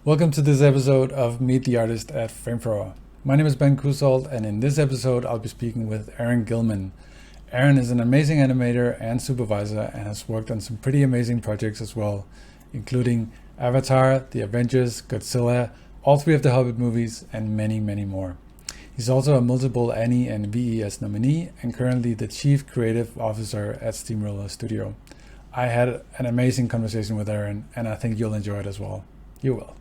Welcome to this episode of Meet the Artist at Flamethrower. My name is Ben Kusold, and in this episode I'll be speaking with Aaron Gilman. Aaron is an amazing animator and supervisor and has worked on some pretty amazing projects as well, including Avatar, the Avengers, Godzilla, all three of the Hobbit movies, and many, many more. He's also a multiple Annie and VES nominee and currently the Chief Creative Officer at Steamroller Studio. I had an amazing conversation with Aaron, and I think you'll enjoy it as well. You will.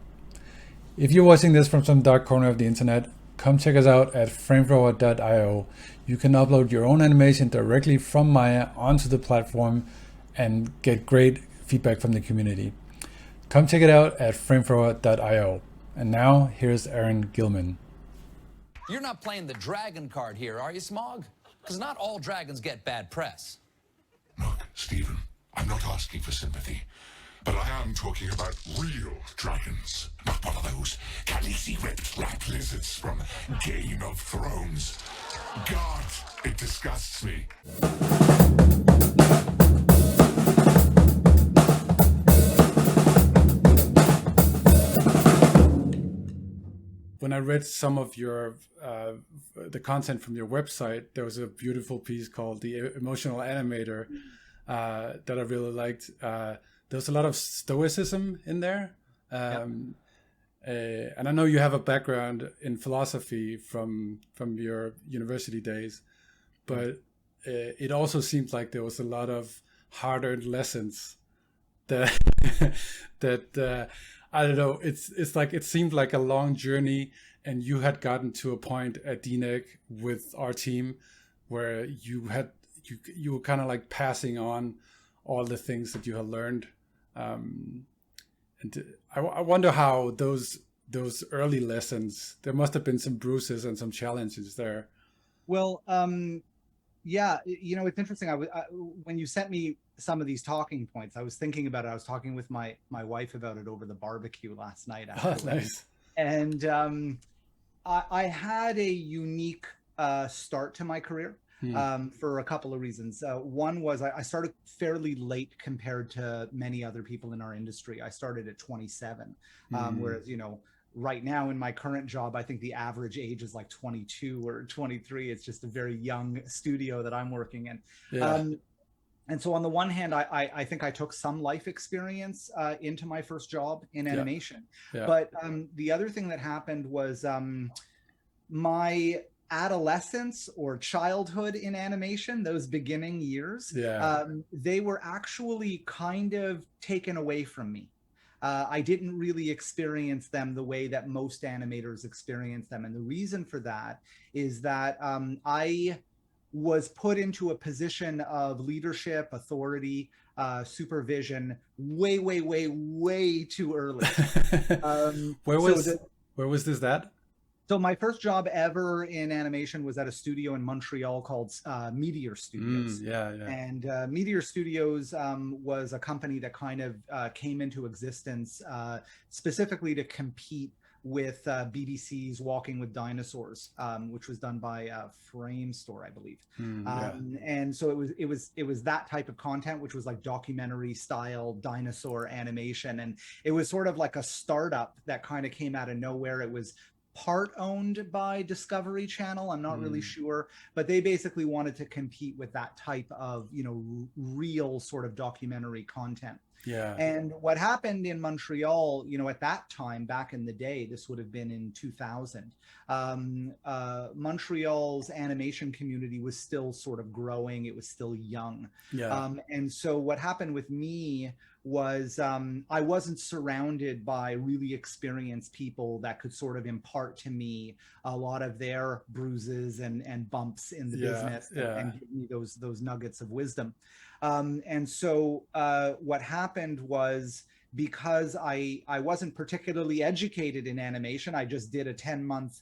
If you're watching this from some dark corner of the internet, come check us out at flamethrower.io. You can upload your own animation directly from Maya onto the platform and get great feedback from the community. Come check it out at flamethrower.io. And now, here's Aaron Gilman. You're not playing the dragon card here, are you, Smog? Because not all dragons get bad press. Look, Stephen, I'm not asking for sympathy, but I am talking about real dragons, not one of those Khaleesi-ripped rat lizards from Game of Thrones. God, it disgusts me. When I read some of your the content from your website, there was a beautiful piece called "The Emotional Animator" that I really liked. There's a lot of stoicism in there, and I know you have a background in philosophy from your university days, but it also seemed like there was a lot of hard-earned lessons that that. I don't know. It's like it seemed like a long journey, and you had gotten to a point at DNEG with our team where you were kind of like passing on all the things that you had learned, and I wonder how those early lessons. There must have been some bruises and some challenges there. Well, yeah, it's interesting. When you sent me some of these talking points, I was thinking about it. I was talking with my wife about it over the barbecue last night. Oh, nice. And I had a unique start to my career for a couple of reasons. One was I started fairly late compared to many other people in our industry. I started at 27, whereas, right now in my current job, I think the average age is like 22 or 23. It's just a very young studio that I'm working in. Yeah. And so on the one hand, I think I took some life experience into my first job in animation. Yeah. But the other thing that happened was my adolescence or childhood in animation, those beginning years, they were actually kind of taken away from me. I didn't really experience them the way that most animators experience them. And the reason for that is that I was put into a position of leadership, authority, supervision way too early. Where was this at? So my first job ever in animation was at a studio in Montreal called Meteor Studios. And Meteor Studios was a company that kind of came into existence specifically to compete with BBC's Walking with Dinosaurs, which was done by Framestore, I believe. And so it was that type of content, which was like documentary style dinosaur animation. And it was sort of like a startup that kind of came out of nowhere. It was part owned by Discovery Channel, I'm not really sure, but they basically wanted to compete with that type of real sort of documentary content. And what happened in Montreal, at that time, back in the day, this would have been in 2000, Montreal's animation community was still sort of growing. It was still young. And so what happened with me was I wasn't surrounded by really experienced people that could sort of impart to me a lot of their bruises and bumps in the business and give me those nuggets of wisdom. And so what happened was, because I wasn't particularly educated in animation, I just did a 10-month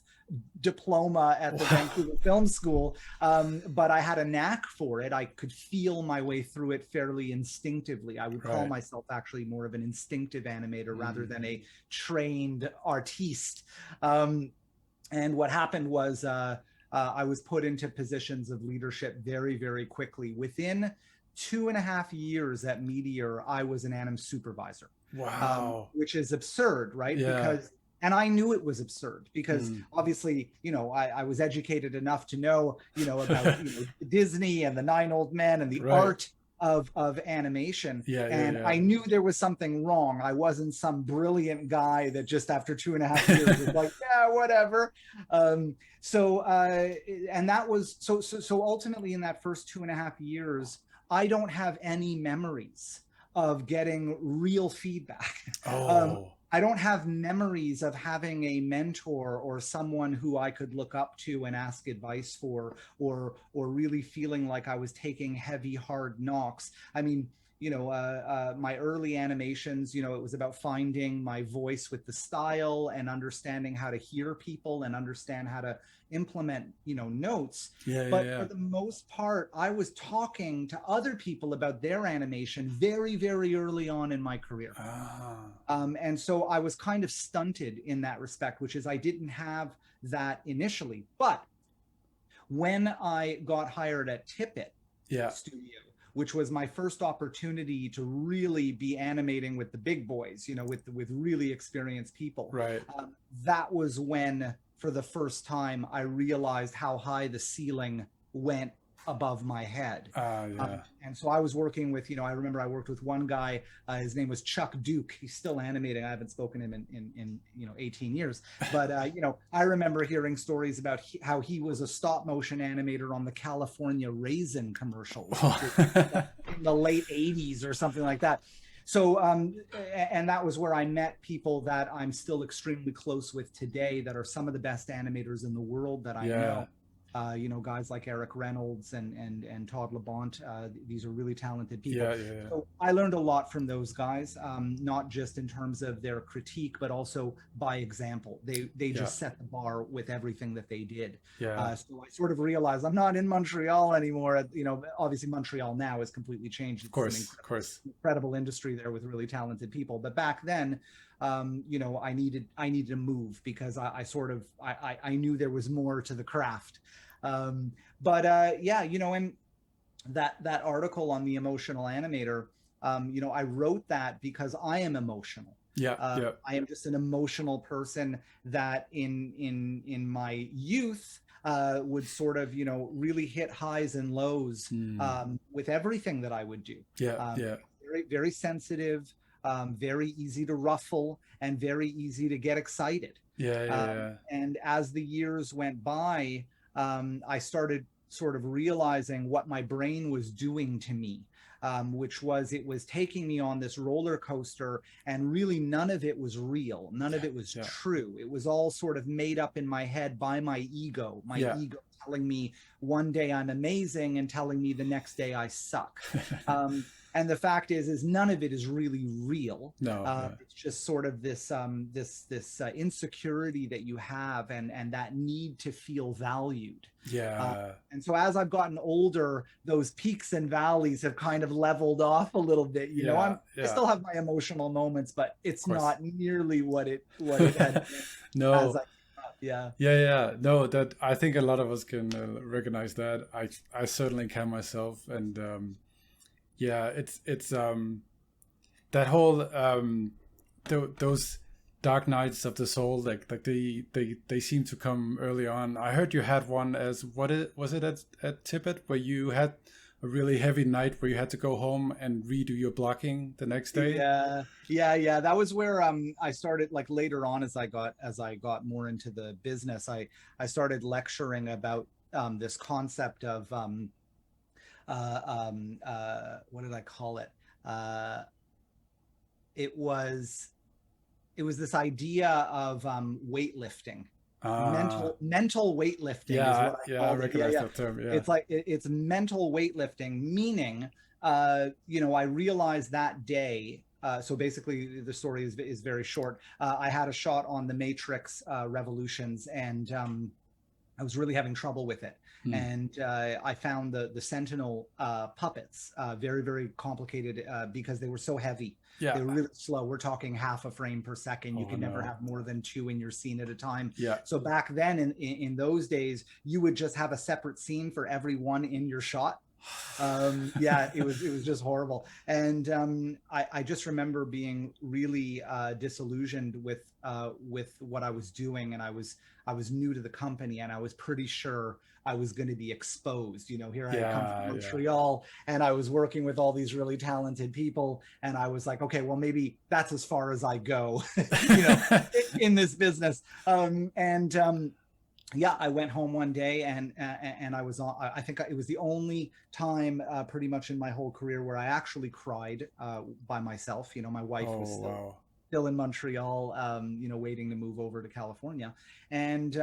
diploma at the Vancouver Film School, but I had a knack for it. I could feel my way through it fairly instinctively. I would call myself actually more of an instinctive animator rather than a trained artiste. And what happened was I was put into positions of leadership very, very quickly. Within 2.5 years at Meteor, I was an anim supervisor. Wow. Which is absurd, right? Yeah. Because, and I knew it was absurd because obviously, you know, I was educated enough to know, you know, about you know, Disney and the Nine Old Men and the art of animation. And I knew there was something wrong. I wasn't some brilliant guy that just after 2.5 years was like, yeah, whatever. And that was, so ultimately in that first 2.5 years, I don't have any memories of getting real feedback. I don't have memories of having a mentor or someone who I could look up to and ask advice for, or really feeling like I was taking heavy, hard knocks. I mean, you know, my early animations, you know, it was about finding my voice with the style and understanding how to hear people and understand how to implement, you know, notes. But for the most part, I was talking to other people about their animation very, very early on in my career. And so I was kind of stunted in that respect, which is I didn't have that initially. But when I got hired at Tippett Studio, which was my first opportunity to really be animating with the big boys, you know, with really experienced people. That was when, for the first time, I realized how high the ceiling went above my head. And so I was working with, you know, I remember I worked with one guy, his name was Chuck Duke. He's still animating. I haven't spoken to him in you know, 18 years. But, you know, I remember hearing stories about how he was a stop motion animator on the California Raisin commercials in the late 80s or something like that. So, and that was where I met people that I'm still extremely close with today that are some of the best animators in the world that I know. You know, guys like Eric Reynolds and Todd Labonte. These are really talented people. So I learned a lot from those guys, not just in terms of their critique, but also by example. They just set the bar with everything that they did. So I sort of realized I'm not in Montreal anymore. You know, obviously Montreal now has completely changed. It's an incredible industry there with really talented people. But back then, you know, I needed to move because I knew there was more to the craft. Yeah, you know, and that article on the emotional animator, you know, I wrote that because I am emotional. I am just an emotional person that in my youth would sort of, you know, really hit highs and lows with everything that I would do. Very, very sensitive. Very easy to ruffle and very easy to get excited. And as the years went by, I started sort of realizing what my brain was doing to me, which was it was taking me on this roller coaster, and really none of it was real. None of it was true. It was all sort of made up in my head by my ego, ego telling me one day I'm amazing and telling me the next day I suck. And the fact is none of it is really real. It's just sort of this insecurity that you have and that need to feel valued. And so as I've gotten older, those peaks and valleys have kind of leveled off a little bit. You know, I still have my emotional moments, but it's not nearly what it had been as I No, that I think a lot of us can recognize that. I certainly can myself. And it's that whole those dark nights of the soul, like they seem to come early on. I heard you had one as was it at Tippett, where you had a really heavy night where you had to go home and redo your blocking the next day. That was where I started, like later on as I got more into the business, I started lecturing about this concept of what did I call it? It was this idea of weightlifting, mental weightlifting. I recognize that term. It's like it's mental weightlifting, meaning, you know, I realized that day. So basically, the story is very short. I had a shot on the Matrix Revolutions, and I was really having trouble with it. And I found the Sentinel puppets very, very complicated because they were so heavy. They were really slow. We're talking half a frame per second. You can never have more than 2 in your scene at a time. So back then, in those days, you would just have a separate scene for every one in your shot. Yeah, it was just horrible. And I just remember being really disillusioned with what I was doing, and I was new to the company, and I was pretty sure I was going to be exposed. You know, here I had come from Montreal, and I was working with all these really talented people, and I was like, okay, well, maybe that's as far as I go, you know, in this business. Yeah, I went home one day, and I was on. I think it was the only time, pretty much in my whole career, where I actually cried by myself. You know, my wife was still in Montreal, you know, waiting to move over to California, and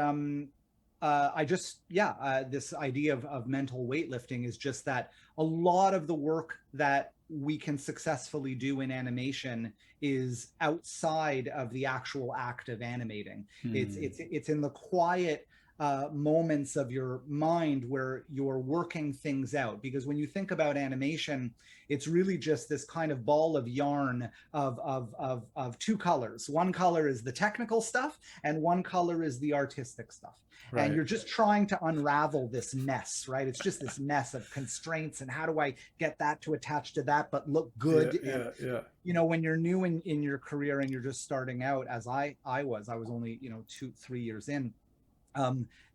I just, this idea of mental weightlifting is just that a lot of the work that we can successfully do in animation is outside of the actual act of animating. It's in the quiet moments of your mind where you're working things out, because when you think about animation, it's really just this kind of ball of yarn of two colors. One color is the technical stuff, and one color is the artistic stuff. Right. And you're just trying to unravel this mess, right? It's just this mess of constraints, and how do I get that to attach to that but look good? You know, when you're new in your career and you're just starting out, as I was only, you know, 2-3 years in.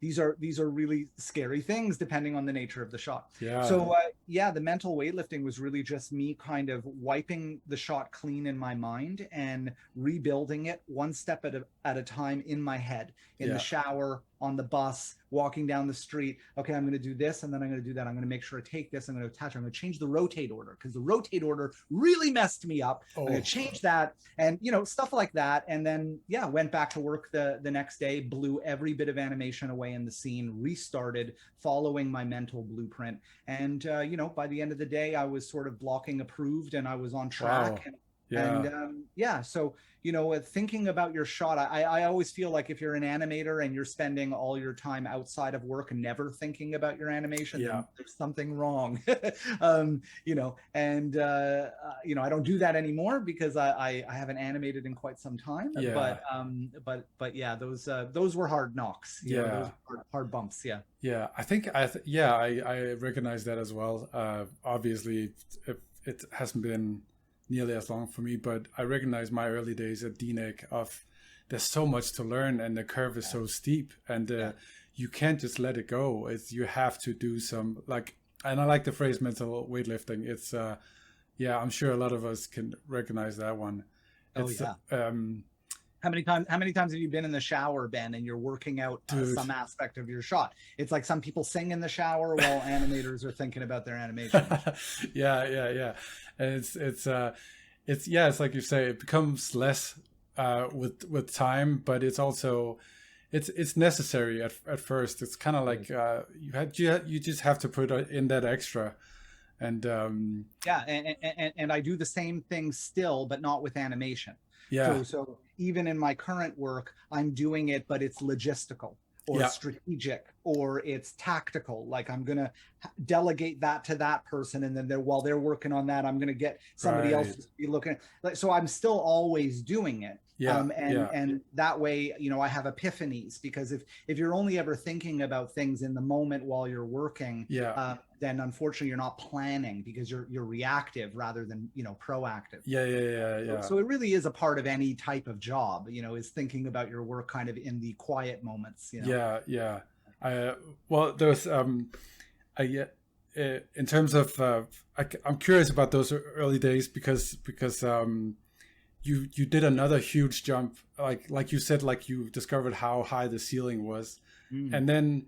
These are really scary things depending on the nature of the shot. So the mental weightlifting was really just me kind of wiping the shot clean in my mind and rebuilding it one step at a time in my head, in the shower, on the bus, walking down the street. Okay, I'm going to do this, and then I'm going to do that. I'm going to make sure I take this. I'm going to attach. I'm going to change the rotate order, because the rotate order really messed me up. I'm going to change that, and you know, stuff like that. And then went back to work the next day, blew every bit of animation away in the scene, restarted following my mental blueprint. And you know, by the end of the day, I was sort of blocking approved, and I was on track. So you know, thinking about your shot, I always feel like if you're an animator and you're spending all your time outside of work and never thinking about your animation, then there's something wrong. You know, and you know, I don't do that anymore because I haven't animated in quite some time. But yeah, those were hard knocks. You know, those were hard bumps. I think I recognize that as well. Obviously, it hasn't been nearly as long for me, but I recognize my early days at DNEG of there's so much to learn, and the curve is so steep, and you can't just let it go. You have to do some, like, and I like the phrase mental weightlifting. It's I'm sure a lot of us can recognize that one. How many times have you been in the shower, Ben, and you're working out some aspect of your shot? It's like some people sing in the shower while animators are thinking about their animation. And it's like you say, it becomes less with time, but it's also it's necessary at first. It's kind of like you just have to put in that extra. And and I do the same thing still, but not with animation. So even in my current work, I'm doing it, but it's logistical or strategic, or it's tactical. Like, I'm going to delegate that to that person, and then while they're working on that, I'm going to get somebody else to be looking at. So I'm still always doing it. And that way, you know, I have epiphanies, because if you're only ever thinking about things in the moment while you're working, then unfortunately you're not planning, because you're reactive rather than, you know, proactive. So it really is a part of any type of job, you know, is thinking about your work kind of in the quiet moments, you know? Well, there's in terms of I'm curious about those early days, because you did another huge jump, like you said, like you discovered how high the ceiling was, and then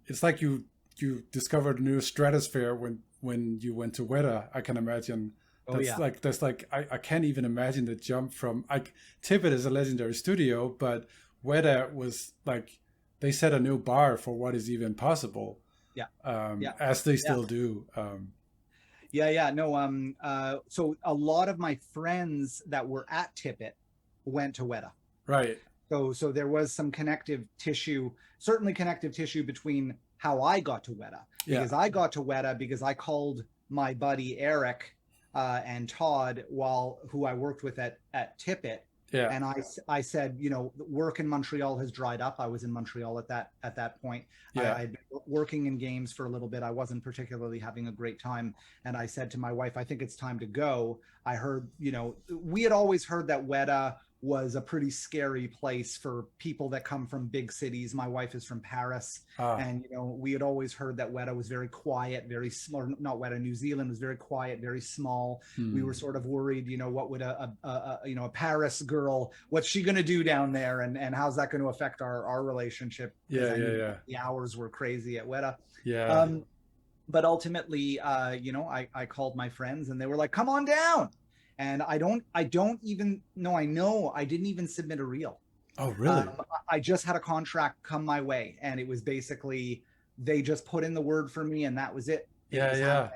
it's like you discovered a new stratosphere when you went to Weta. I can imagine. I can't even imagine the jump from, like, Tippett is a legendary studio, but Weta was like, they set a new bar for what is even possible. As they still do. So a lot of my friends that were at Tippett went to Weta. Right. So there was some connective tissue, certainly connective tissue, between how I got to Weta. Because I got to Weta because I called my buddy Eric and Todd, who I worked with at Tippett, Yeah. And I said, you know, work in Montreal has dried up. I was in Montreal at that point. Yeah. I'd been working in games for a little bit. I wasn't particularly having a great time. And I said to my wife, I think it's time to go. I heard, you know, we had always heard that Weta was a pretty scary place for people that come from big cities. My wife is from Paris, and you know, we had always heard that Weta was very quiet, very small. Not Weta, New Zealand was very quiet, very small. We were sort of worried, you know, what would a Paris girl, what's she going to do down there, and how's that going to affect our relationship? Yeah. The hours were crazy at Weta. Yeah. But ultimately, you know, I called my friends, and they were like, "Come on down." And I didn't even submit a reel. Oh, really? I just had a contract come my way, and it was basically, they just put in the word for me, and that was it. Yeah.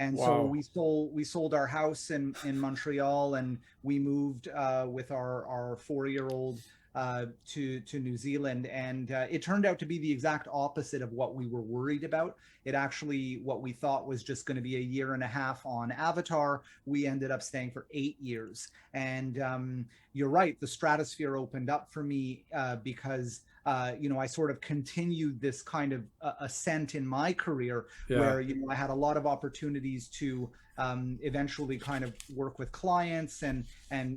And so we sold our house in Montreal, and we moved with our 4-year-old to New Zealand, and it turned out to be the exact opposite of what we were worried about. It actually, what we thought was just going to be a year and a half on Avatar, we ended up staying for 8 years. And you're right, the stratosphere opened up for me because you know, I sort of continued this kind of ascent in my career, where, you know, I had a lot of opportunities to eventually kind of work with clients and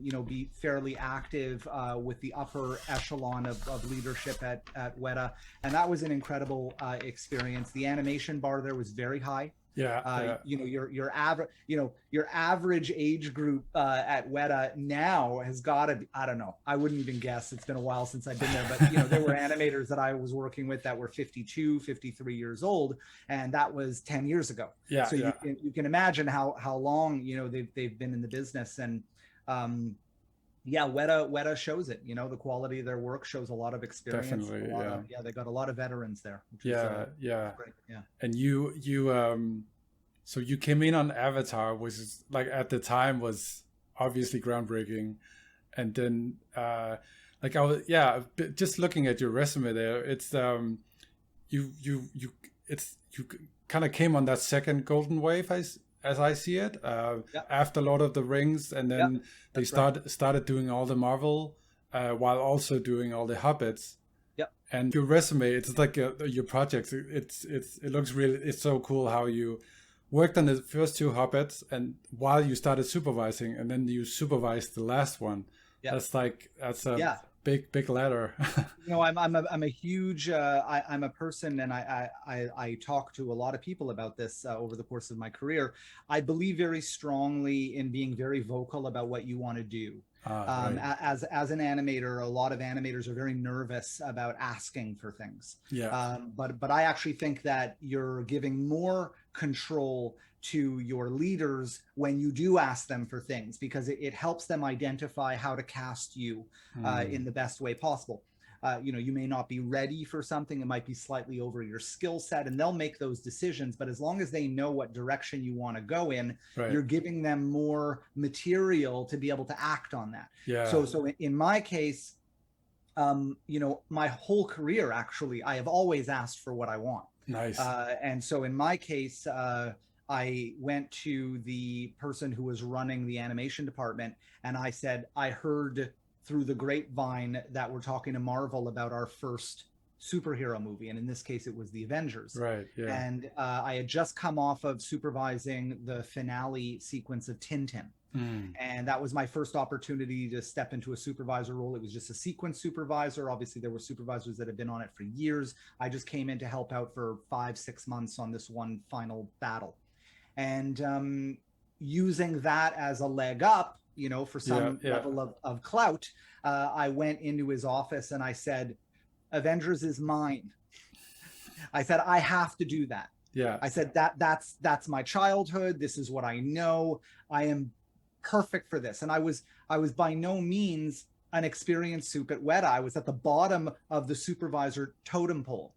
you know, be fairly active with the upper echelon of leadership at Weta, and that was an incredible experience. The animation bar there was very high. You know, your average age group at Weta now has got to be, I don't know, I wouldn't even guess. It's been a while since I've been there, but you know, there were animators that I was working with that were 52, 53 years old, and that was 10 years ago. So you can imagine how long, you know, they've been in the business. And Weta shows it. You know, the quality of their work shows a lot of experience. Definitely, they got a lot of veterans there. Great. And so you came in on Avatar, which is, like, at the time was obviously groundbreaking, and then like I was just looking at your resume there, it's you kind of came on that second golden wave, as I see it, after Lord of the Rings, and then they started doing all the Marvel while also doing all the Hobbits. And your resume, it's like your projects. It looks really, it's so cool how you worked on the first 2 Hobbits, and while you started supervising, and then you supervised the last one. That's a big ladder. You know, I'm a huge I'm a person, and I talk to a lot of people about this over the course of my career. I believe very strongly in being very vocal about what you want to do. As an animator, a lot of animators are very nervous about asking for things. But I actually think that you're giving more control to your leaders when you do ask them for things, because it helps them identify how to cast you in the best way possible. You know, you may not be ready for something, it might be slightly over your skill set, and they'll make those decisions. But as long as they know what direction you want to go in, you're giving them more material to be able to act on that. So in my case, you know, my whole career, actually, I have always asked for what I want. And so in my case, I went to the person who was running the animation department, and I said, I heard through the grapevine that we're talking to Marvel about our first superhero movie, and in this case it was the Avengers. And I had just come off of supervising the finale sequence of Tintin, and that was my first opportunity to step into a supervisor role. It was just a sequence supervisor. Obviously there were supervisors that had been on it for years. I just came in to help out for 5-6 months on this one final battle, and using that as a leg up, you know, for some level of clout, I went into his office and I said, Avengers is mine. I said, I have to do that. I said, that's my childhood. This is what I know. I am perfect for this. And I was by no means an experienced soup at Weta. I was at the bottom of the supervisor totem pole.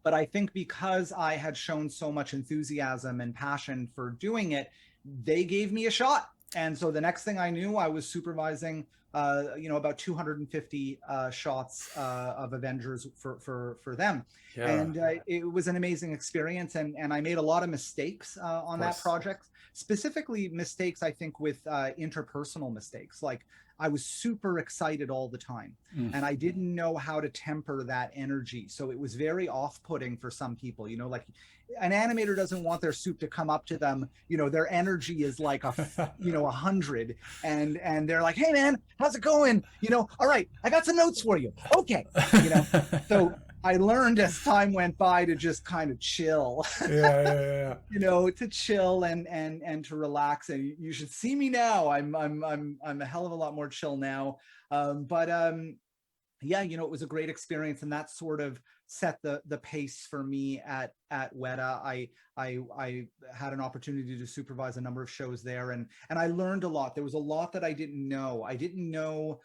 But I think because I had shown so much enthusiasm and passion for doing it, they gave me a shot. And so the next thing I knew, I was supervising, you know, about 250 shots of Avengers for them. And it was an amazing experience. And I made a lot of mistakes on that project, specifically mistakes, I think, with interpersonal mistakes. Like I was super excited all the time, and I didn't know how to temper that energy. So it was very off-putting for some people, you know, like an animator doesn't want their soup to come up to them, you know, their energy is like 100, and they're like, hey man, how's it going? You know, all right, I got some notes for you. Okay. You know, so I learned as time went by to just kind of chill. Yeah. You know, to chill and to relax. And you should see me now. I'm a hell of a lot more chill now. Yeah, you know, it was a great experience, and that sort of set the pace for me at Weta. I had an opportunity to supervise a number of shows there, and I learned a lot. There was a lot that I didn't know. I didn't know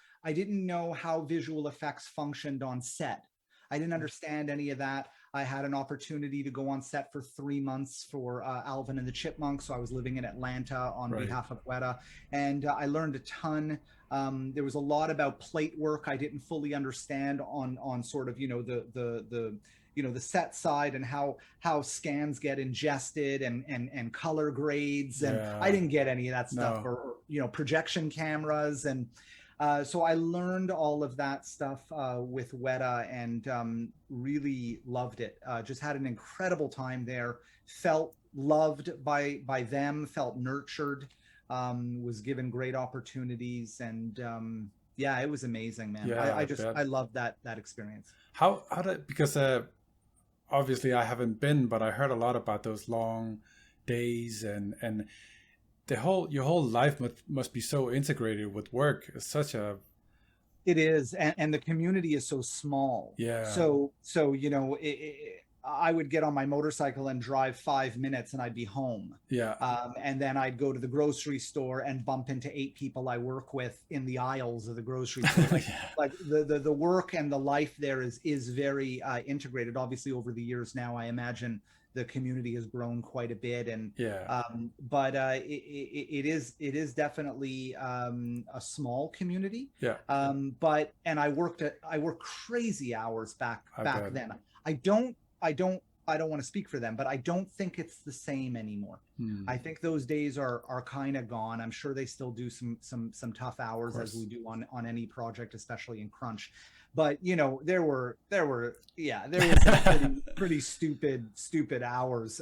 how visual effects functioned on set. I didn't understand any of that. I had an opportunity to go on set for 3 months for Alvin and the Chipmunks. So I was living in Atlanta on behalf of Weta, and I learned a ton. There was a lot about plate work I didn't fully understand on sort of, you know, the set side, and how scans get ingested and color grades. And I didn't get any of that stuff, or you know, projection cameras. And so I learned all of that stuff with Weta, and really loved it. Just had an incredible time there. Felt loved by them. Felt nurtured. Was given great opportunities, and yeah, it was amazing, man. Yeah, I loved that experience. How did, because obviously I haven't been, but I heard a lot about those long days, and your whole life must be so integrated with work. It's such a... It is, and the community is so small. Yeah. So you know, I would get on my motorcycle and drive 5 minutes, and I'd be home. Yeah. And then I'd go to the grocery store and bump into 8 people I work with in the aisles of the grocery store. Like the work and the life there is very integrated. Obviously, over the years now, I imagine the community has grown quite a bit, and but it is definitely a small community. Yeah. But I worked crazy hours back then. I don't want to speak for them, but I don't think it's the same anymore. I think those days are kind of gone. I'm sure they still do some tough hours, as we do on any project, especially in crunch. But you know, there were some pretty stupid hours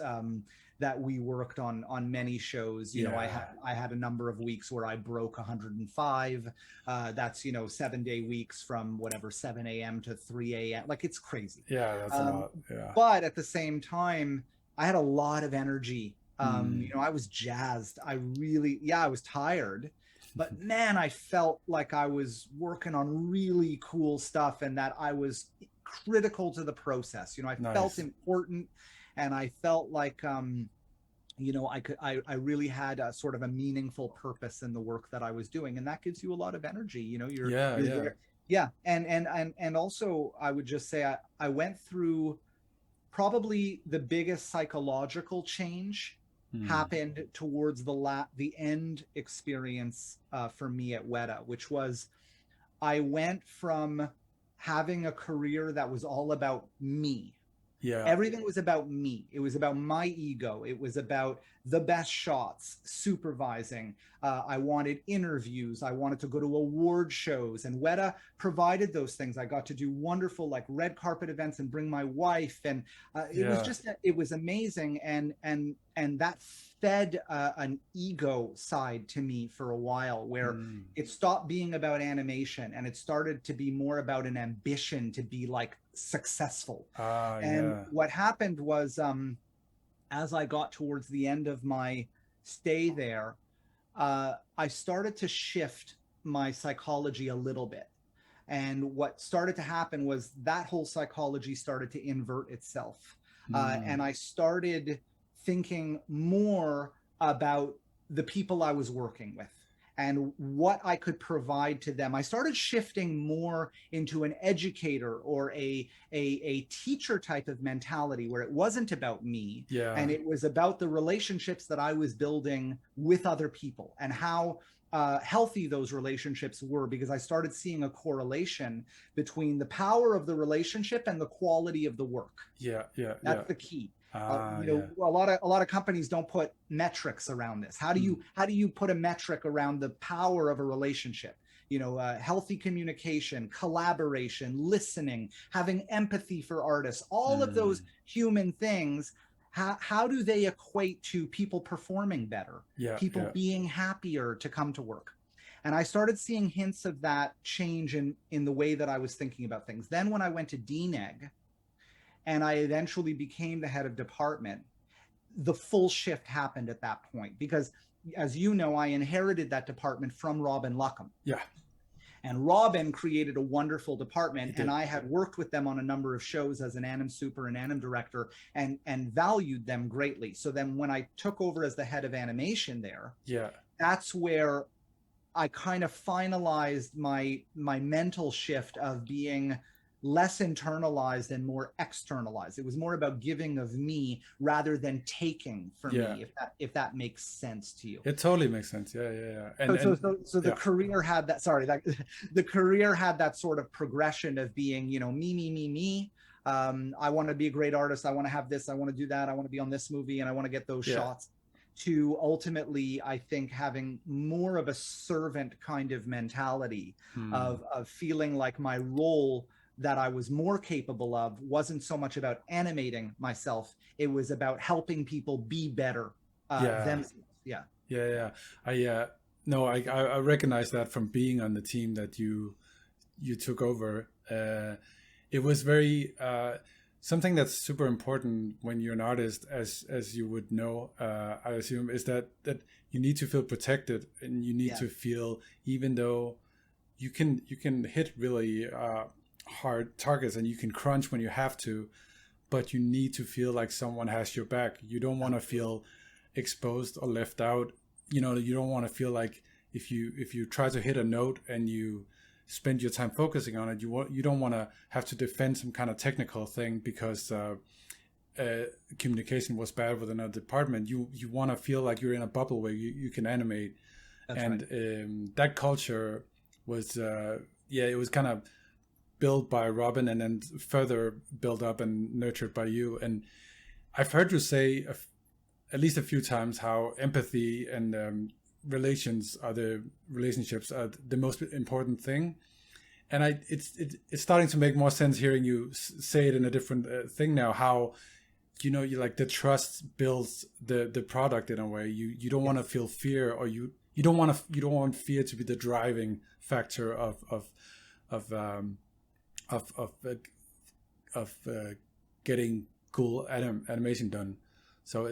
that we worked on many shows. You know, I had a number of weeks where I broke 105. That's, you know, 7-day weeks from whatever 7 a.m. to 3 a.m. Like, it's crazy. Yeah, that's a lot. Yeah. But at the same time, I had a lot of energy. You know, I was jazzed. I was tired. But man, I felt like I was working on really cool stuff, and that I was critical to the process. You know, I felt important, and I felt like, you know, I really had a sort of a meaningful purpose in the work that I was doing, and that gives you a lot of energy. You know, you're there. Yeah. And also, I would just say I went through probably the biggest psychological change happened towards the end experience for me at Weta, which was, I went from having a career that was all about me. Yeah. Everything was about me. It was about my ego. It was about the best shots, supervising. I wanted interviews. I wanted to go to award shows, and Weta provided those things. I got to do wonderful, like, red carpet events and bring my wife, and it was amazing. And that fed an ego side to me for a while, where it stopped being about animation and it started to be more about an ambition to be like successful. What happened was, as I got towards the end of my stay there, I started to shift my psychology a little bit. And what started to happen was that whole psychology started to invert itself. And I started thinking more about the people I was working with and what I could provide to them. I started shifting more into an educator or a teacher type of mentality, where it wasn't about me, and it was about the relationships that I was building with other people, and how healthy those relationships were, because I started seeing a correlation between the power of the relationship and the quality of the work. That's the key. You know, a lot of companies don't put metrics around this. How do you put a metric around the power of a relationship? healthy communication, collaboration, listening, having empathy for artists, all of those human things. How do they equate to people performing better, people being happier to come to work? And I started seeing hints of that change in the way that I was thinking about things. Then when I went to DNEG and I eventually became the head of department, the full shift happened at that point, because as you know, I inherited that department from Robin Luckham. Yeah. And Robin created a wonderful department, and I had worked with them on a number of shows as an anim super and anim director, and valued them greatly. So then when I took over as the head of animation there, that's where I kind of finalized my mental shift of being less internalized and more externalized. It was more about giving of me rather than taking for me, if that makes sense to you. It totally makes sense. Yeah. So the career had that, the career had that sort of progression of being, me. I want to be a great artist. I want to have this, I want to do that. I want to be on this movie and I want to get those shots, to ultimately, I think, having more of a servant kind of mentality of feeling like my role that I was more capable of wasn't so much about animating myself. It was about helping people be better themselves. I recognize that from being on the team that you took over. It was very something that's super important when you're an artist, as you would know, I assume, is that you need to feel protected, and you need to feel, even though you can hit really hard targets and you can crunch when you have to, but you need to feel like someone has your back. You don't want to feel exposed or left out. You don't want to feel like if you try to hit a note and you spend your time focusing on it, you don't want to have to defend some kind of technical thing because communication was bad with another department. You want to feel like you're in a bubble where you can animate. That's right. That culture was it was kind of built by Robin and then further built up and nurtured by you. And I've heard you say at least a few times how empathy and relationships are the most important thing. And it's starting to make more sense hearing you say it in a different thing now, how you like the trust builds the product in a way. You don't want to feel fear, or you don't want fear to be the driving factor of getting cool animation done. So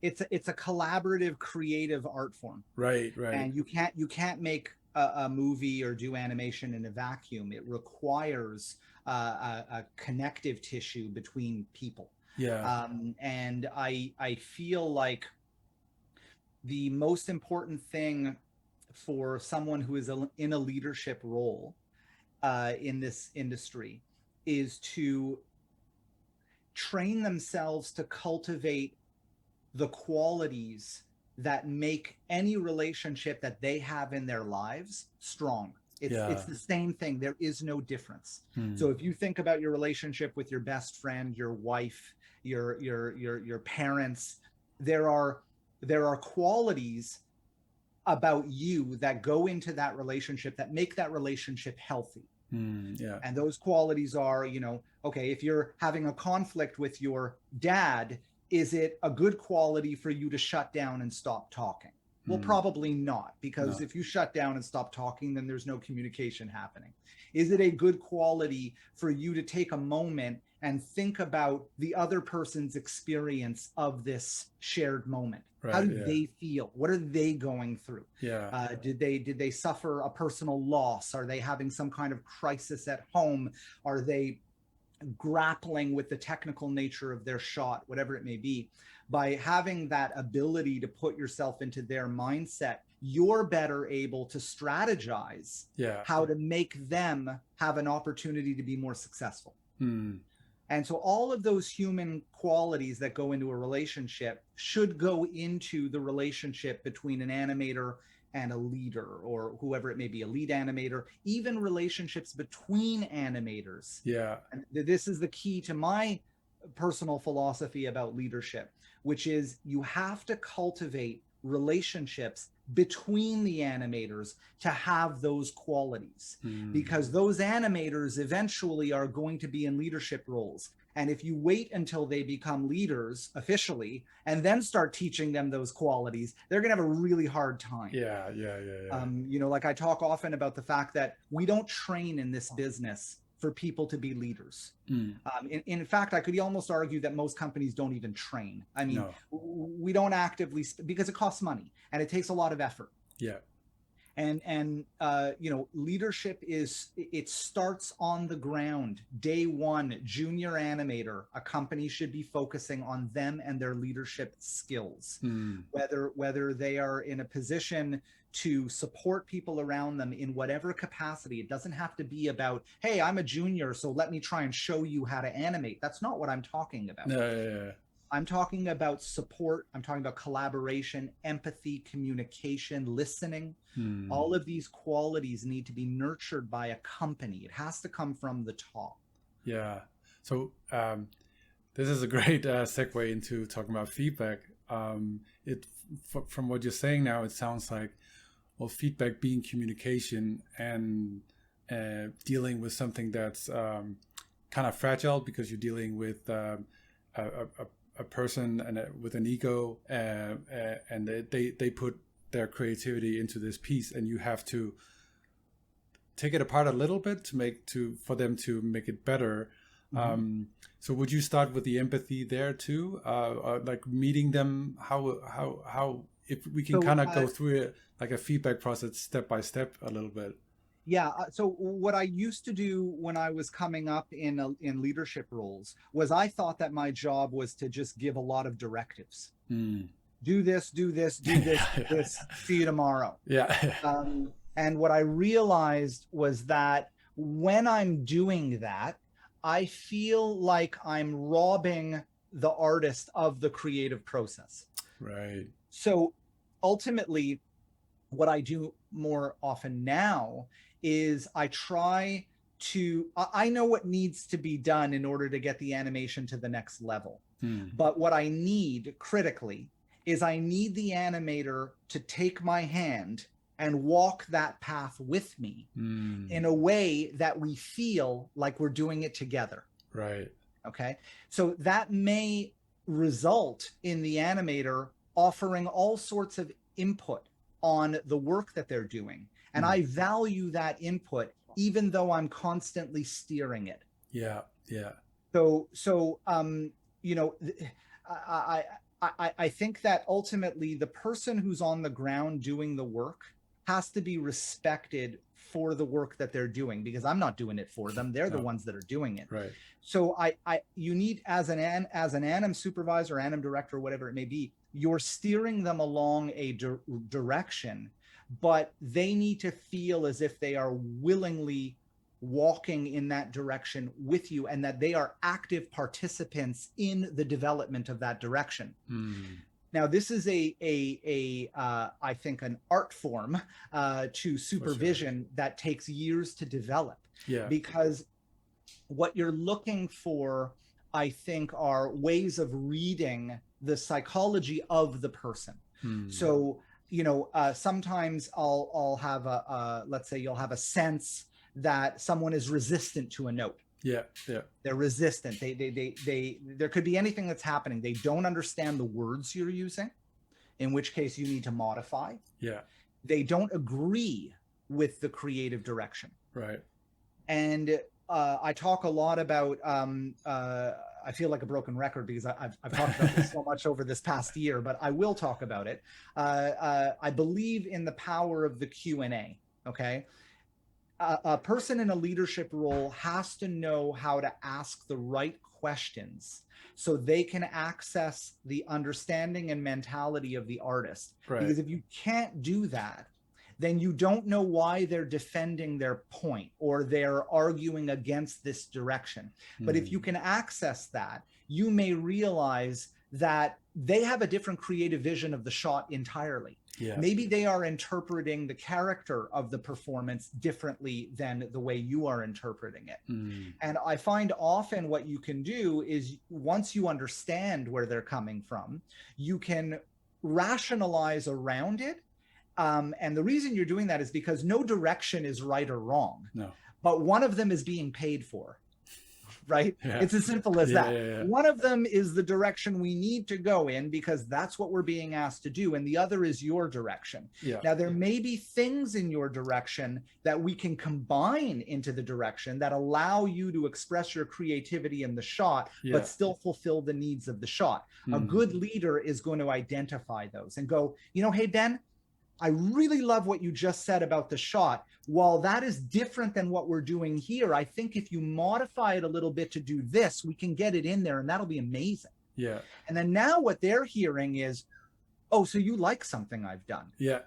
it's a collaborative, creative art form. Right. And you can't make a movie or do animation in a vacuum. It requires a connective tissue between people. And I feel like the most important thing for someone who is in a leadership role in this industry is to train themselves to cultivate the qualities that make any relationship that they have in their lives strong. It's the same thing. There is no difference. So if you think about your relationship with your best friend, your wife, your parents, there are qualities about you that go into that relationship that make that relationship healthy. And those qualities are, okay, if you're having a conflict with your dad, is it a good quality for you to shut down and stop talking? Well, probably not, because if you shut down and stop talking, then there's no communication happening. Is it a good quality for you to take a moment and think about the other person's experience of this shared moment? How do they feel? What are they going through? Did they suffer a personal loss? Are they having some kind of crisis at home? Are they grappling with the technical nature of their shot, whatever it may be? By having that ability to put yourself into their mindset, you're better able to strategize how to make them have an opportunity to be more successful. And so all of those human qualities that go into a relationship should go into the relationship between an animator and a leader, or whoever it may be, a lead animator, even relationships between animators. And this is the key to my personal philosophy about leadership, which is you have to cultivate relationships between the animators to have those qualities, because those animators eventually are going to be in leadership roles. And if you wait until they become leaders officially and then start teaching them those qualities, they're going to have a really hard time. Yeah. You know, like I talk often about the fact that we don't train in this business for people to be leaders. In fact, I could almost argue that most companies don't even train. I mean, we don't actively, because it costs money and it takes a lot of effort. Yeah. And you know, leadership it starts on the ground. Day one, junior animator, a company should be focusing on them and their leadership skills, whether they are in a position to support people around them in whatever capacity. It doesn't have to be about, hey, I'm a junior, so let me try and show you how to animate. That's not what I'm talking about. I'm talking about support. I'm talking about collaboration, empathy, communication, listening. All of these qualities need to be nurtured by a company. It has to come from the top. Yeah. So this is a great segue into talking about feedback. From what you're saying now, it sounds like, well, feedback being communication and dealing with something that's kind of fragile, because you're dealing with a person and with an ego, and they put their creativity into this piece, and you have to take it apart a little bit for them to make it better. So would you start with the empathy there too, like meeting them? How if we can kind of go through it like a feedback process step by step a little bit? Yeah. So what I used to do when I was coming up in leadership roles was I thought that my job was to just give a lot of directives. Do this, do this, do this, do this. See you tomorrow. Yeah. And what I realized was that when I'm doing that, I feel like I'm robbing the artist of the creative process. Right. So ultimately, what I do more often now is I know what needs to be done in order to get the animation to the next level. But what I need critically is I need the animator to take my hand and walk that path with me in a way that we feel like we're doing it together. Right. Okay. So that may result in the animator offering all sorts of input on the work that they're doing. And I value that input, even though I'm constantly steering it. Yeah. Yeah. So you know, I think that ultimately the person who's on the ground doing the work has to be respected for the work that they're doing, because I'm not doing it for them. They're the ones that are doing it. Right. So you need, as an anim supervisor, anim director, whatever it may be, you're steering them along a direction, but they need to feel as if they are willingly walking in that direction with you, and that they are active participants in the development of that direction. Now, this is I think an art form to supervision that takes years to develop. Yeah. Because what you're looking for, I think, are ways of reading the psychology of the person. So, you know, sometimes I'll have let's say you'll have a sense that someone is resistant to a note. Yeah. They're resistant. There could be anything that's happening. They don't understand the words you're using, in which case you need to modify. Yeah. They don't agree with the creative direction. Right. And I talk a lot about, I feel like a broken record because I've talked about this so much over this past year, but I will talk about it. I believe in the power of the Q&A, okay? A person in a leadership role has to know how to ask the right questions so they can access the understanding and mentality of the artist. Right. Because if you can't do that, then you don't know why they're defending their point or they're arguing against this direction. But if you can access that, you may realize that they have a different creative vision of the shot entirely. Yeah. Maybe they are interpreting the character of the performance differently than the way you are interpreting it. And I find often what you can do is, once you understand where they're coming from, you can rationalize around it. And the reason you're doing that is because no direction is right or wrong. No. But one of them is being paid for, right? Yeah. It's as simple as that. Yeah. One of them is the direction we need to go in because that's what we're being asked to do. And the other is your direction. Yeah. Now, there may be things in your direction that we can combine into the direction that allow you to express your creativity in the shot, but still fulfill the needs of the shot. A good leader is going to identify those and go, you know, hey, Ben, I really love what you just said about the shot. While that is different than what we're doing here, I think if you modify it a little bit to do this, we can get it in there and that'll be amazing. Yeah. And then now what they're hearing is, oh, so you like something I've done. Yeah.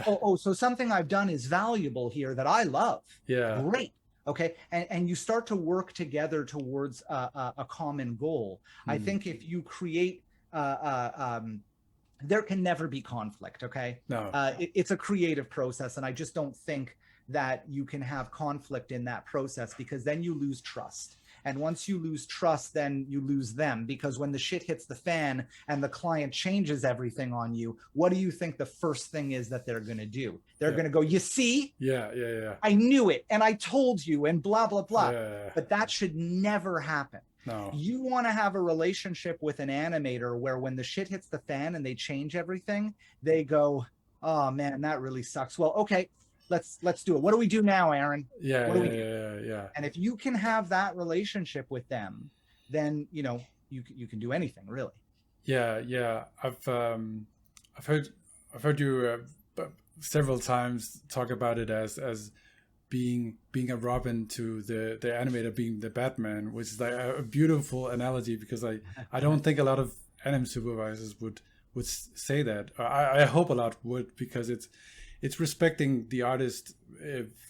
Oh, so something I've done is valuable here that I love. Yeah. Great. Okay. And you start to work together towards a common goal. I think if you create there can never be conflict. Okay. No. It's a creative process. And I just don't think that you can have conflict in that process because then you lose trust. And once you lose trust, then you lose them, because when the shit hits the fan and the client changes everything on you, what do you think the first thing is that they're going to do? They're going to go, you see? Yeah. I knew it. And I told you and blah, blah, blah. Yeah. But that should never happen. No. You want to have a relationship with an animator where when the shit hits the fan and they change everything, they go, oh man, that really sucks. Well, okay, let's do it. What do we do now, Aaron? Yeah. What do we do? Yeah. And if you can have that relationship with them, then you know you can do anything, really. Yeah. I've heard you several times talk about it as being a Robin to the animator being the Batman, which is like a beautiful analogy, because I don't think a lot of anime supervisors would say that. I hope a lot would, because it's respecting the artist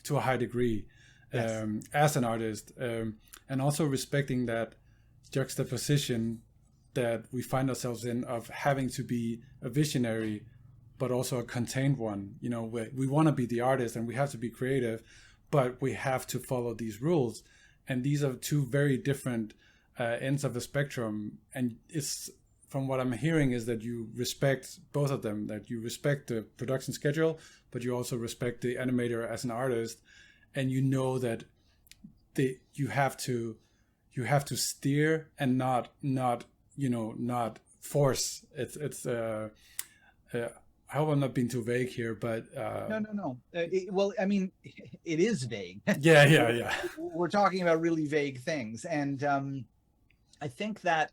to a high degree, as an artist, and also respecting that juxtaposition that we find ourselves in of having to be a visionary but also a contained one. You know, we want to be the artist and we have to be creative, but we have to follow these rules. And these are two very different ends of the spectrum. And it's, from what I'm hearing, is that you respect both of them, that you respect the production schedule, but you also respect the animator as an artist. And you know that you have to steer and not force. I hope I'm not being too vague here, but no. Well, I mean, it is vague. Yeah. We're talking about really vague things, and I think that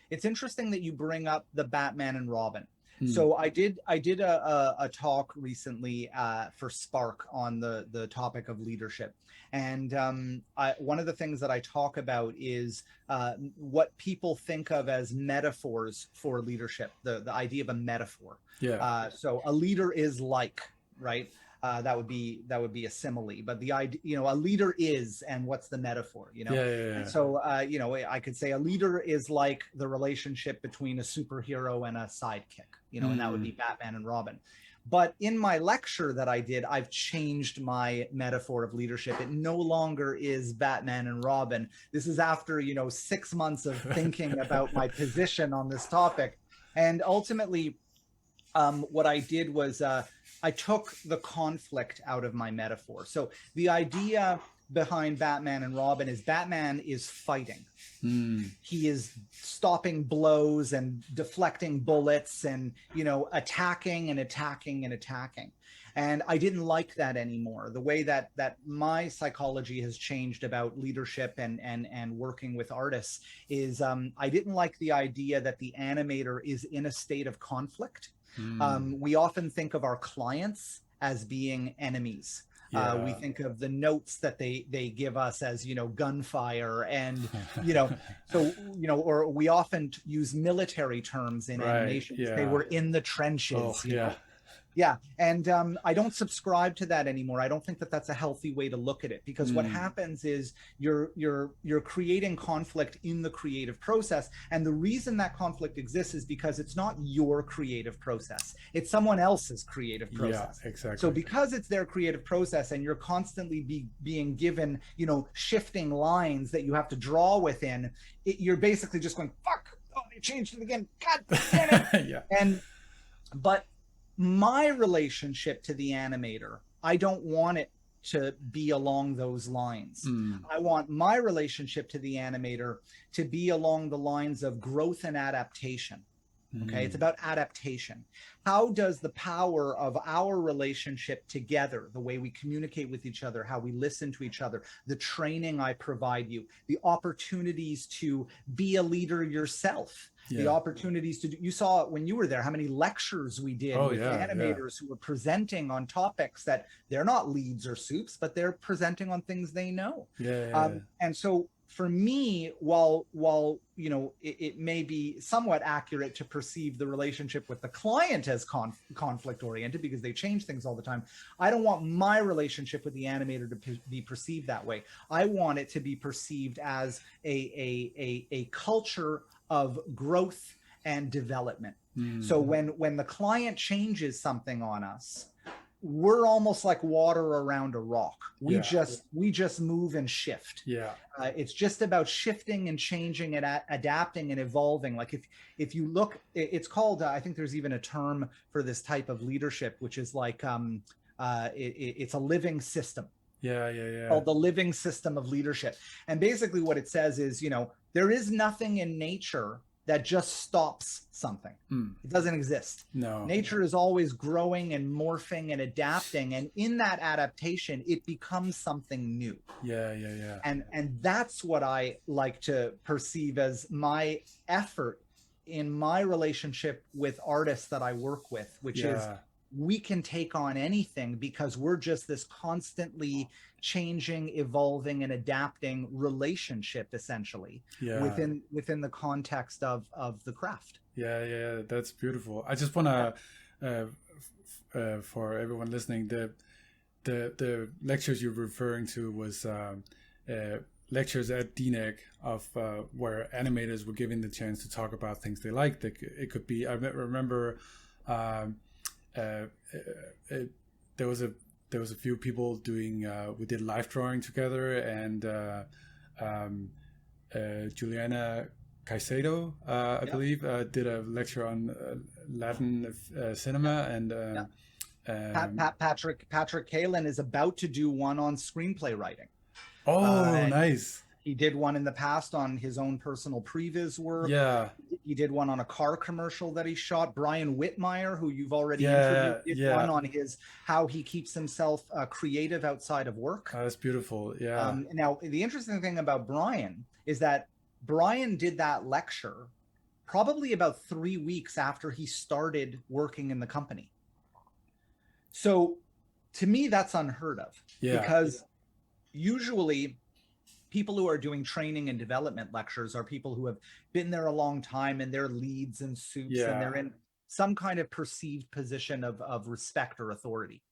it's interesting that you bring up the Batman and Robin. So I did a talk recently for Spark on the topic of leadership, and one of the things that I talk about is what people think of as metaphors for leadership. The idea of a metaphor. Yeah. So a leader is like, right? That would be a simile, but the idea, a leader is, and what's the metaphor, Yeah. And so, I could say a leader is like the relationship between a superhero and a sidekick, and that would be Batman and Robin. But in my lecture that I did, I've changed my metaphor of leadership. It no longer is Batman and Robin. This is after, 6 months of thinking about my position on this topic. And ultimately, what I did was I took the conflict out of my metaphor. So the idea behind Batman and Robin is Batman is fighting. He is stopping blows and deflecting bullets and, attacking and attacking and attacking. And I didn't like that anymore. The way that my psychology has changed about leadership and working with artists is I didn't like the idea that the animator is in a state of conflict. We often think of our clients as being enemies. We think of the notes that they give us as, gunfire and, or we often use military terms in animations. Yeah. They were in the trenches. Yeah. And I don't subscribe to that anymore. I don't think that that's a healthy way to look at it, because what happens is you're creating conflict in the creative process. And the reason that conflict exists is because it's not your creative process. It's someone else's creative process. Yeah, exactly. So because it's their creative process and you're constantly being given, shifting lines that you have to draw within, you're basically just going, fuck, oh, they changed it again. God damn it. Yeah. And But my relationship to the animator, I don't want it to be along those lines. I want my relationship to the animator to be along the lines of growth and adaptation. Okay, it's about adaptation. How does the power of our relationship together, the way we communicate with each other, how we listen to each other, the training I provide you, the opportunities to be a leader yourself, the opportunities to do, you saw when you were there how many lectures we did with animators who were presenting on topics that they're not leads or soups, but they're presenting on things they know. And so for me, while you know it may be somewhat accurate to perceive the relationship with the client as conflict oriented because they change things all the time, I don't want my relationship with the animator to be perceived that way. I want it to be perceived as a culture of growth and development. So when the client changes something on us, we're almost like water around a rock. We just move and shift. It's just about shifting and changing and adapting and evolving. Like if you look, it's called, I think there's even a term for this type of leadership, which is like, it's a living system. Called the living system of leadership. And basically what it says is, you know, there is nothing in nature that just stops something. It doesn't exist. Nature is always growing and morphing and adapting, and in that adaptation it becomes something new. And that's what I like to perceive as my effort in my relationship with artists that I work with, which is we can take on anything because we're just this constantly changing, evolving, and adapting relationship, essentially, within the context of the craft. That's beautiful. I just want to for everyone listening, the lectures you're referring to was lectures at DNEG of where animators were given the chance to talk about things they liked. It could be, I remember there was a few people doing we did live drawing together, and Juliana Caicedo I believe did a lecture on Latin cinema, and Patrick Kalin is about to do one on screenplay writing. Nice. He did one in the past on his own personal previs work. He did one on a car commercial that he shot. Brian Whitmire, who you've already interviewed, did one on his how he keeps himself creative outside of work. That's beautiful. Now, the interesting thing about Brian is that Brian did that lecture probably about 3 weeks after he started working in the company. So to me, that's unheard of. Because usually people who are doing training and development lectures are people who have been there a long time, and they're leads and soups, and they're in some kind of perceived position of respect or authority.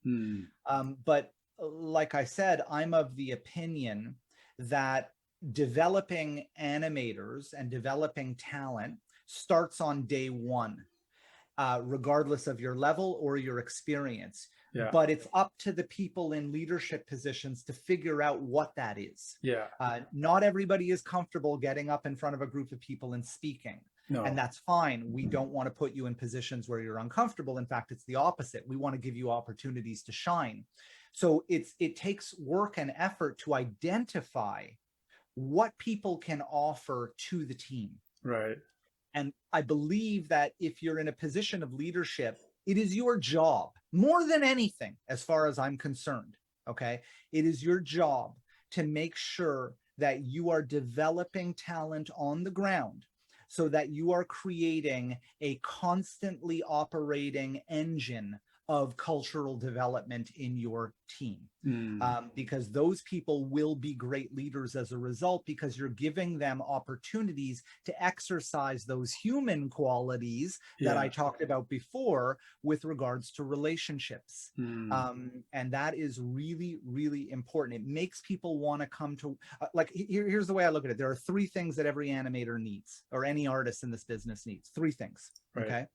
But like I said, I'm of the opinion that developing animators and developing talent starts on day one, regardless of your level or your experience. But it's up to the people in leadership positions to figure out what that is. Not everybody is comfortable getting up in front of a group of people and speaking. And that's fine. We don't want to put you in positions where you're uncomfortable. In fact, it's the opposite. We want to give you opportunities to shine. So it takes work and effort to identify what people can offer to the team. And I believe that if you're in a position of leadership, it is your job, more than anything, as far as I'm concerned, okay? It is your job to make sure that you are developing talent on the ground so that you are creating a constantly operating engine of cultural development in your team. Because those people will be great leaders as a result, because you're giving them opportunities to exercise those human qualities that I talked about before with regards to relationships. And that is really, really important. It makes people want to come to, here's the way I look at it. There are 3 things that every animator needs, or any artist in this business needs. 3 things, okay?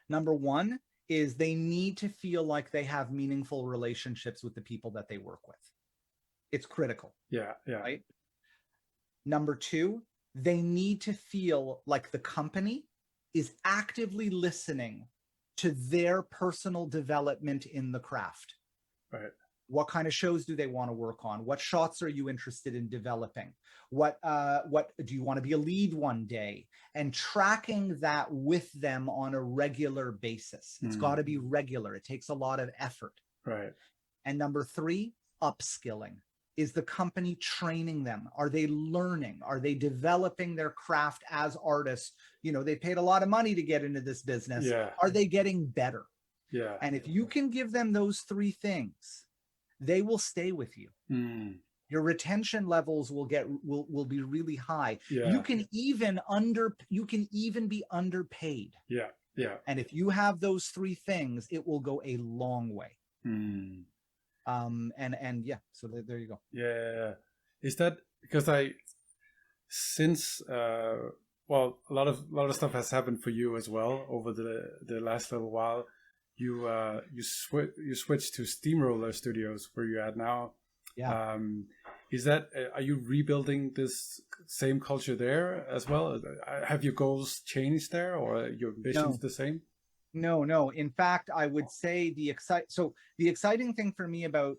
Number 1 is they need to feel like they have meaningful relationships with the people that they work with. It's critical. Right? Number 2, they need to feel like the company is actively listening to their personal development in the craft. Right. What kind of shows do they want to work on? What shots are you interested in developing? What do you want to be a lead one day? And tracking that with them on a regular basis. It's got to be regular. It takes a lot of effort. Right. And number 3, upskilling. Is the company training them? Are they learning? Are they developing their craft as artists? You know, they paid a lot of money to get into this business. Yeah. Are they getting better? Yeah. And if you can give them those 3 things, they will stay with you. Your retention levels will be really high. Yeah. You can even be underpaid. Yeah. Yeah. And if you have those 3 things, it will go a long way. And yeah, so there you go. Yeah. Is that because since well, a lot of stuff has happened for you as well over the last little while. You switched to Steamroller Studios, where you're at now. Yeah. Is that are you rebuilding this same culture there as well? Have your goals changed there, or your ambitions the same? No. In fact, I would say the exciting thing for me about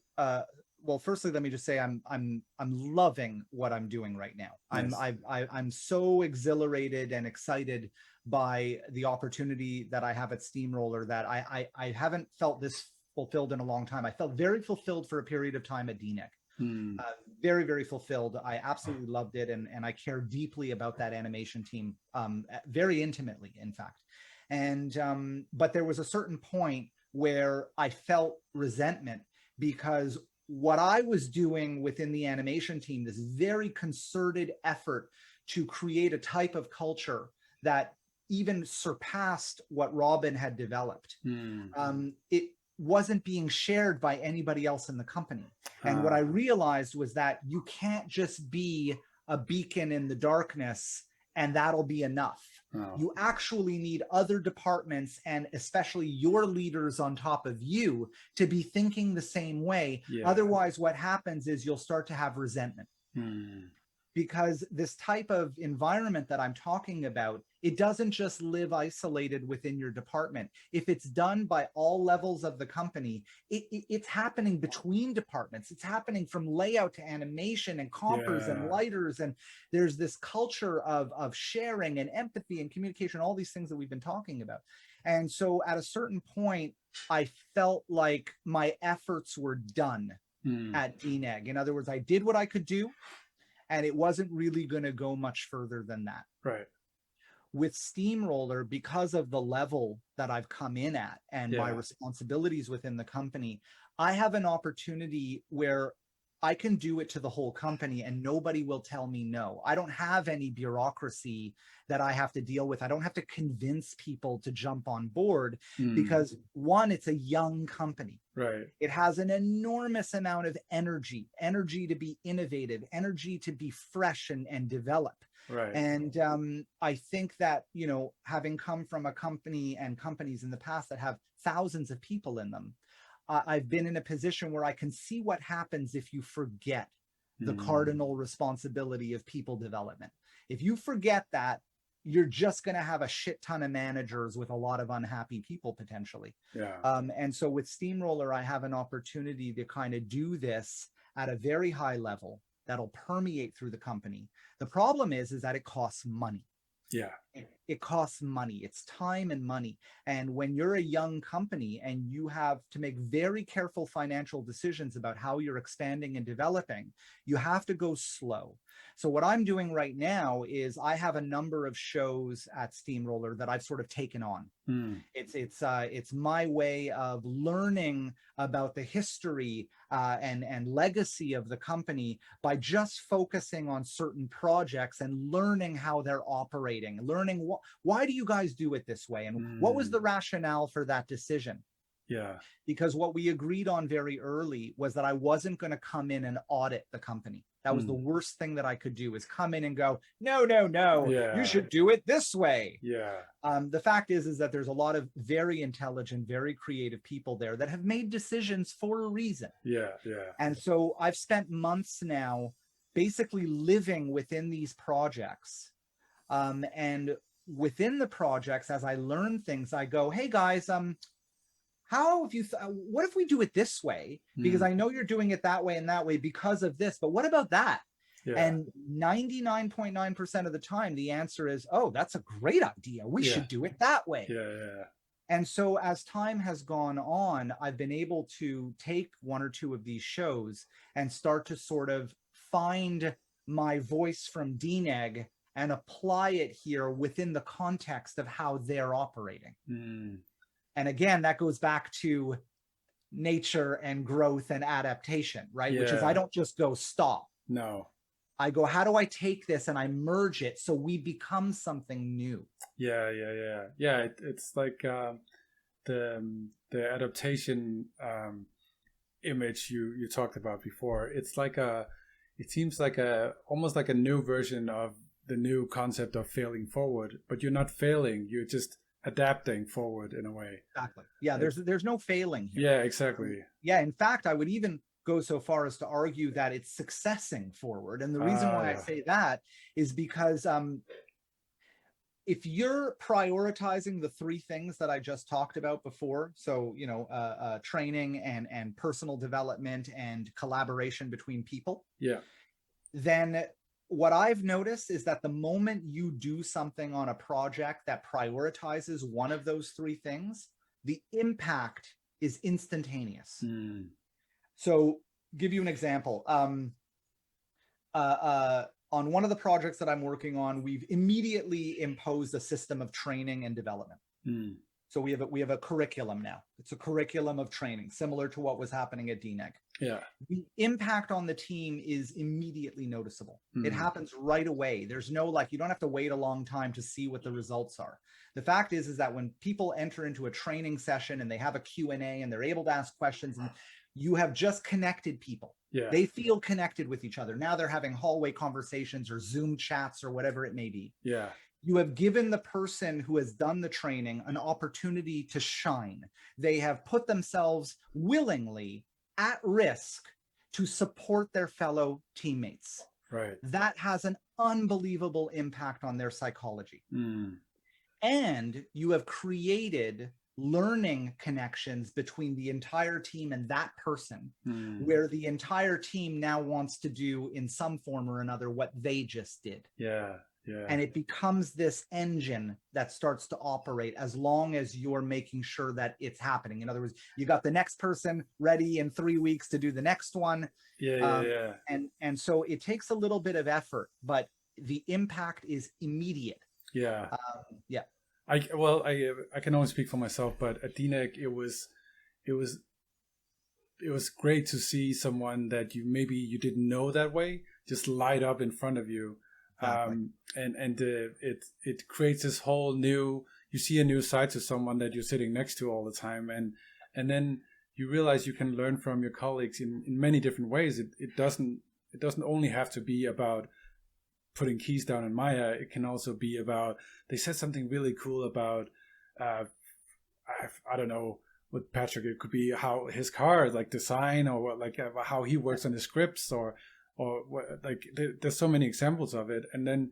well, firstly, let me just say I'm loving what I'm doing right now. Nice. I'm so exhilarated and excited by the opportunity that I have at Steamroller that I haven't felt this fulfilled in a long time. I felt very fulfilled for a period of time at DNEG. Very, very fulfilled. I absolutely loved it, and I care deeply about that animation team, very intimately, in fact. And but there was a certain point where I felt resentment because what I was doing within the animation team, this very concerted effort to create a type of culture that even surpassed what Robin had developed, it wasn't being shared by anybody else in the company. And what I realized was that you can't just be a beacon in the darkness and that'll be enough. You actually need other departments, and especially your leaders on top of you, to be thinking the same way. Otherwise, what happens is you'll start to have resentment. Because this type of environment that I'm talking about, it doesn't just live isolated within your department. If it's done by all levels of the company, it's happening between departments. It's happening from layout to animation and compers and lighters. And there's this culture of sharing and empathy and communication, all these things that we've been talking about. And so at a certain point, I felt like my efforts were done at DNEG. In other words, I did what I could do, and it wasn't really going to go much further than that. Right. With Steamroller, because of the level that I've come in at and my responsibilities within the company, I have an opportunity where I can do it to the whole company and nobody will tell me no. I don't have any bureaucracy that I have to deal with. I don't have to convince people to jump on board because, one, it's a young company. Right. It has an enormous amount of energy to be innovative, energy to be fresh and develop. Right. And I think that, you know, having come from a company and companies in the past that have thousands of people in them, I've been in a position where I can see what happens if you forget the cardinal responsibility of people development. If you forget that, you're just going to have a shit ton of managers with a lot of unhappy people potentially. And so with Steamroller, I have an opportunity to kind of do this at a very high level that'll permeate through the company. The problem is that it costs money. It costs money. It's time and money. And when you're a young company and you have to make very careful financial decisions about how you're expanding and developing, you have to go slow. So what I'm doing right now is I have a number of shows at Steamroller that I've sort of taken on. It's my way of learning about the history and legacy of the company by just focusing on certain projects and learning how they're operating, learning why do you guys do it this way, and what was the rationale for that decision. Because what we agreed on very early was that I wasn't going to come in and audit the company. That was the worst thing that I could do, is come in and go, no, you should do it this way. The fact is that there's a lot of very intelligent, very creative people there that have made decisions for a reason. And so I've spent months now basically living within these projects and within the projects, as I learn things, I go, hey guys, how if you what if we do it this way, because I know you're doing it that way and that way because of this, but what about that? And 99.9% of the time the answer is, oh, that's a great idea, we should do it that way. And so as time has gone on, I've been able to take one or two of these shows and start to sort of find my voice from DNEG and apply it here within the context of how they're operating. And again, that goes back to nature and growth and adaptation, right? Which is, I don't just go stop. No. I go, how do I take this and I merge it so we become something new? It's like the adaptation image you talked about before. It's like it seems like almost like a new version of the new concept of failing forward, but you're not failing, you're just adapting forward in a way. Exactly. Yeah, there's no failing here. Yeah, exactly. Yeah, in fact, I would even go so far as to argue that it's successing forward. And the reason why I say that is because if you're prioritizing the three things that I just talked about before, so, you know, training and personal development and collaboration between people, then what I've noticed is that the moment you do something on a project that prioritizes one of those three things, the impact is instantaneous. So give you an example. On one of the projects that I'm working on, we've immediately imposed a system of training and development. So we have a curriculum now. It's a curriculum of training, similar to what was happening at DNEG. The impact on the team is immediately noticeable. It happens right away. There's no, like, you don't have to wait a long time to see what the results are. The fact is that when people enter into a training session and they have a Q&A and they're able to ask questions, and you have just connected people. They feel connected with each other. Now they're having hallway conversations or Zoom chats or whatever it may be. You have given the person who has done the training an opportunity to shine. They have put themselves willingly at risk to support their fellow teammates. That has an unbelievable impact on their psychology. And you have created learning connections between the entire team and that person, where the entire team now wants to do in some form or another what they just did. And it becomes this engine that starts to operate as long as you're making sure that it's happening. In other words, you got the next person ready in 3 weeks to do the next one. And so it takes a little bit of effort, but the impact is immediate. I can only speak for myself, but at DNEG it was great to see someone that you didn't know that way just light up in front of you. It creates this whole new, you see a new side to someone that you're sitting next to all the time, and then you realize you can learn from your colleagues in many different ways. It doesn't only have to be about putting keys down in Maya. It can also be about, they said something really cool about I don't know with Patrick, it could be how his car like design, or what, like how he works on his scripts, or what, like there's so many examples of it. And then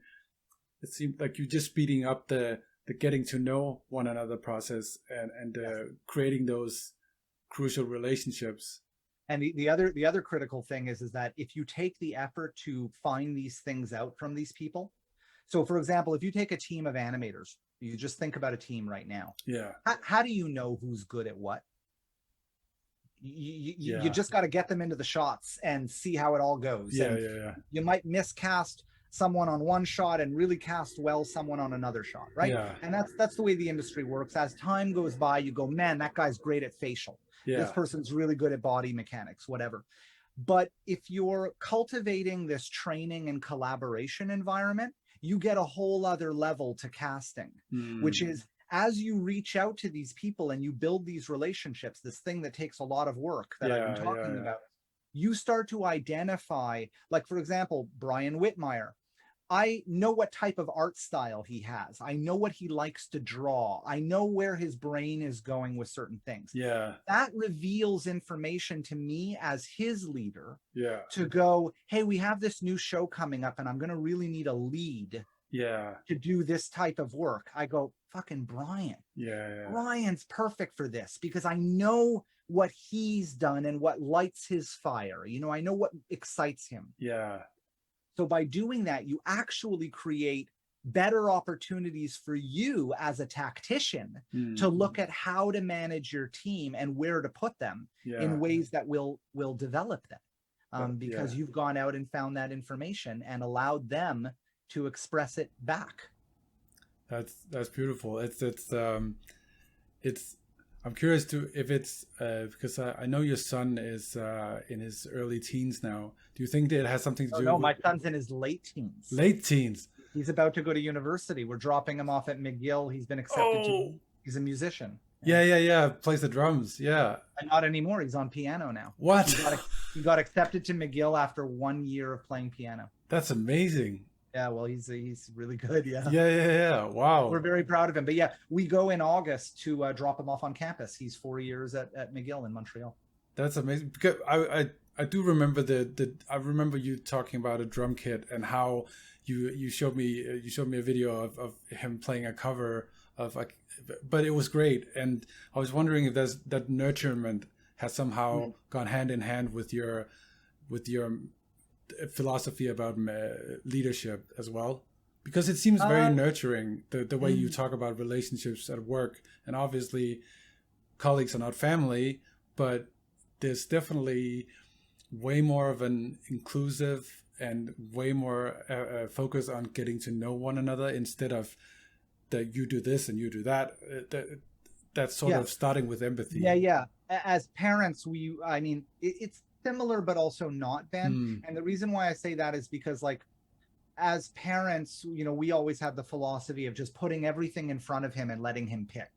it seems like you're just speeding up the getting to know one another process and creating those crucial relationships. And the other critical thing is that if you take the effort to find these things out from these people, so for example, if you take a team of animators, you just think about a team right now. How do you know who's good at what? You just got to get them into the shots and see how it all goes. You might miscast someone on one shot and really cast well someone on another shot, right? And that's the way the industry works. As time goes by, you go, man, that guy's great at facial. This person's really good at body mechanics, whatever. But if you're cultivating this training and collaboration environment, you get a whole other level to casting, which is, as you reach out to these people and you build these relationships, this thing that takes a lot of work that I've been talking about, you start to identify, like, for example, Brian Whitmire. I know what type of art style he has. I know what he likes to draw. I know where his brain is going with certain things. That reveals information to me as his leader to go, hey, we have this new show coming up and I'm going to really need a lead to do this type of work, I go, fucking Brian. Brian's perfect for this, because I know what he's done and what lights his fire. You know, I know what excites him. So by doing that, you actually create better opportunities for you as a tactician to look at how to manage your team and where to put them in ways that will develop them, because you've gone out and found that information and allowed them to express it back. That's beautiful. I'm curious if it's because I know your son is in his early teens now. Do you think that it has something to do? No, my son's in his late teens. Late teens. He's about to go to university. We're dropping him off at McGill. He's been accepted he's a musician. Yeah. Plays the drums. Yeah. And not anymore. He's on piano now. What? He got accepted to McGill after 1 year of playing piano. That's amazing. Yeah, well, he's really good. Yeah. Wow. We're very proud of him. But yeah, we go in August to drop him off on campus. He's 4 years at McGill in Montreal. That's amazing. Because I do remember I remember you talking about a drum kit and how you showed me a video of him playing a cover of but it was great. And I was wondering if that nurturement has somehow gone hand in hand with your philosophy about leadership as well, because it seems very nurturing, the way you talk about relationships at work. And obviously colleagues are not family, but there's definitely way more of an inclusive and way more focus on getting to know one another, instead of that you do this and you do that. That's sort of starting with empathy. Yeah. As parents, it's similar, but also not, Ben. And the reason why I say that is because, like, as parents, you know, we always had the philosophy of just putting everything in front of him and letting him pick.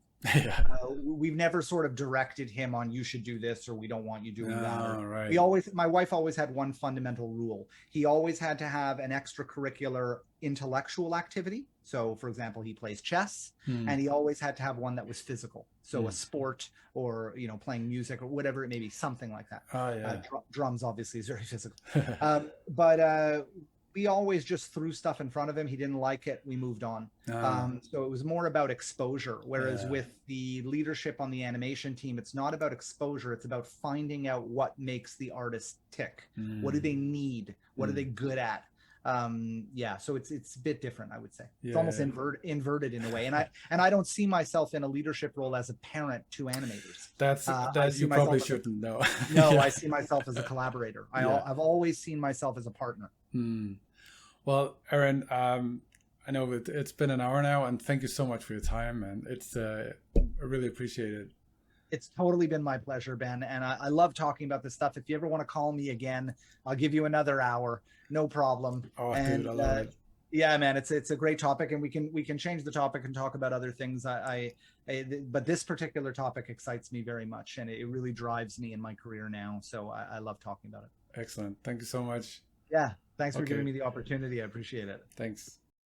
We've never sort of directed him on, you should do this, or we don't want you doing that. Right. My wife always had one fundamental rule. He always had to have an extracurricular intellectual activity. So, for example, he plays chess, and he always had to have one that was physical. So a sport, or, you know, playing music, or whatever it may be, something like that. Drums obviously is very physical. But we always just threw stuff in front of him. He didn't like it. We moved on. So it was more about exposure. Whereas with the leadership on the animation team, it's not about exposure. It's about finding out what makes the artist tick. What do they need? What are they good at? So it's a bit different, I would say. It's almost inverted in a way. And I don't see myself in a leadership role as a parent to animators. That you probably shouldn't know. No, I see myself as a collaborator. I've always seen myself as a partner. Well, Aaron, I know it's been an hour now, and thank you so much for your time, and I really appreciate it. It's totally been my pleasure, Ben, and I love talking about this stuff. If you ever want to call me again, I'll give you another hour, no problem. Oh, and, dude, I love it. Yeah, man, it's a great topic, and we can change the topic and talk about other things. But this particular topic excites me very much, and it really drives me in my career now. So I love talking about it. Excellent. Thank you so much. Yeah. Thanks for giving me the opportunity. I appreciate it. Thanks.